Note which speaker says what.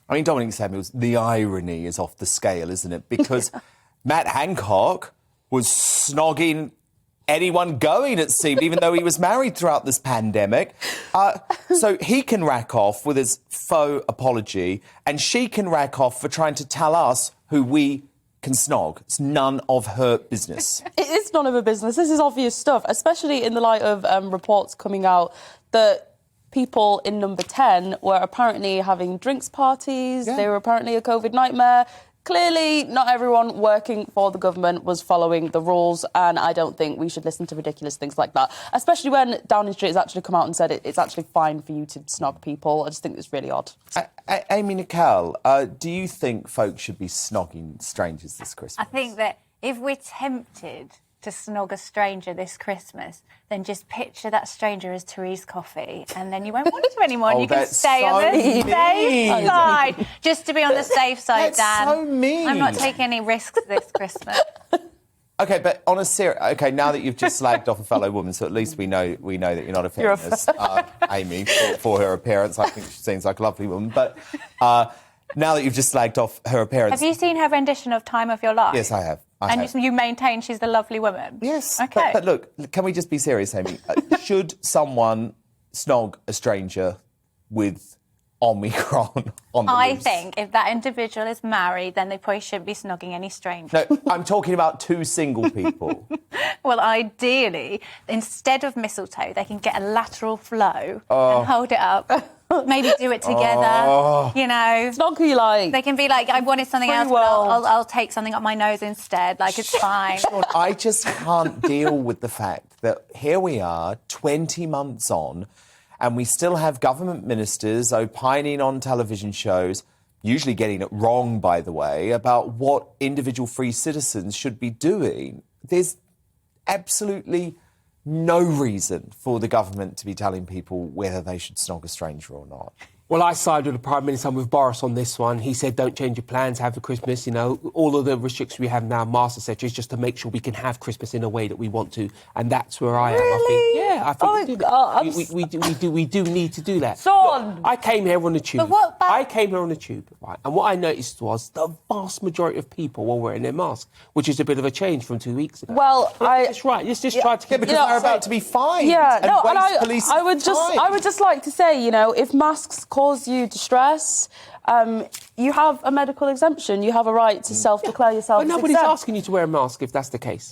Speaker 1: I mean, Dominic Samuels, the irony is off the scale, isn't it? Because Matt Hancock was snogging anyone going, it seemed, even though he was married throughout this pandemic. So he can rack off with his faux apology, and she can rack off for trying to tell us who we can snog. It's none of her business.
Speaker 2: It is none of her business. This is obvious stuff, especially in the light of reports coming out that people in number 10 were apparently having drinks parties. Yeah. They were apparently a COVID nightmare. Clearly, not everyone working for the government was following the rules, and I don't think we should listen to ridiculous things like that, especially when Downing Street has actually come out and said it's actually fine for you to snog people. I just think it's really odd.
Speaker 1: Amy Nicole, do you think folks should be snogging strangers this Christmas?
Speaker 3: I think that if we're tempted to snog a stranger this Christmas, then just picture that stranger as Therese Coffey, and then you won't want to anymore.
Speaker 1: Oh,
Speaker 3: you can stay on the safe side, just to be on the safe side,
Speaker 1: that's
Speaker 3: Dan.
Speaker 1: So mean.
Speaker 3: I'm not taking any risks this Christmas.
Speaker 1: OK, but on a serious... OK, now that you've just slagged off a fellow woman, so at least we know that you're not a feminist, Amy, for her appearance. I think she seems like a lovely woman. But now that you've just slagged off her appearance...
Speaker 3: Have you seen her rendition of Time of Your Life?
Speaker 1: Yes, I have.
Speaker 3: You maintain she's the lovely woman?
Speaker 1: Yes.
Speaker 3: OK.
Speaker 1: But look, can we just be serious, Amy? Should someone snog a stranger with Omicron on the
Speaker 3: I
Speaker 1: loose?
Speaker 3: think if that individual is married, then they probably shouldn't be snogging any stranger.
Speaker 1: No, I'm talking about two single people.
Speaker 3: Well, ideally, instead of mistletoe, they can get a lateral flow and hold it up. Maybe do it together, you know.
Speaker 2: Snog who you like.
Speaker 3: They can be like, I wanted something else, but I'll take something up my nose instead. Like, it's fine.
Speaker 1: I just can't deal with the fact that here we are, 20 months on, and we still have government ministers opining on television shows, usually getting it wrong, by the way, about what individual free citizens should be doing. There's absolutely no reason for the government to be telling people whether they should snog a stranger or not.
Speaker 4: Well, I side with the Prime Minister and with Boris on this one. He said, don't change your plans, have the Christmas. You know, all of the restrictions we have now, masks, etc., is just to make sure we can have Christmas in a way that we want to. And that's where I am.
Speaker 2: Really?
Speaker 4: I think we do need to do that.
Speaker 2: Look,
Speaker 4: I came here on the tube.
Speaker 3: But
Speaker 4: I came here on the tube, right? And what I noticed was the vast majority of people were wearing their masks, which is a bit of a change from 2 weeks ago.
Speaker 2: Well,
Speaker 4: that's right. Let's just try to...
Speaker 1: Yeah, because they're about to be fined.
Speaker 2: Yeah,
Speaker 1: and waste police
Speaker 2: I would just like to say, you know, if masks cause you distress, you have a medical exemption. You have a right to self-declare yourself.
Speaker 4: But nobody's asking you to wear a mask if that's the case.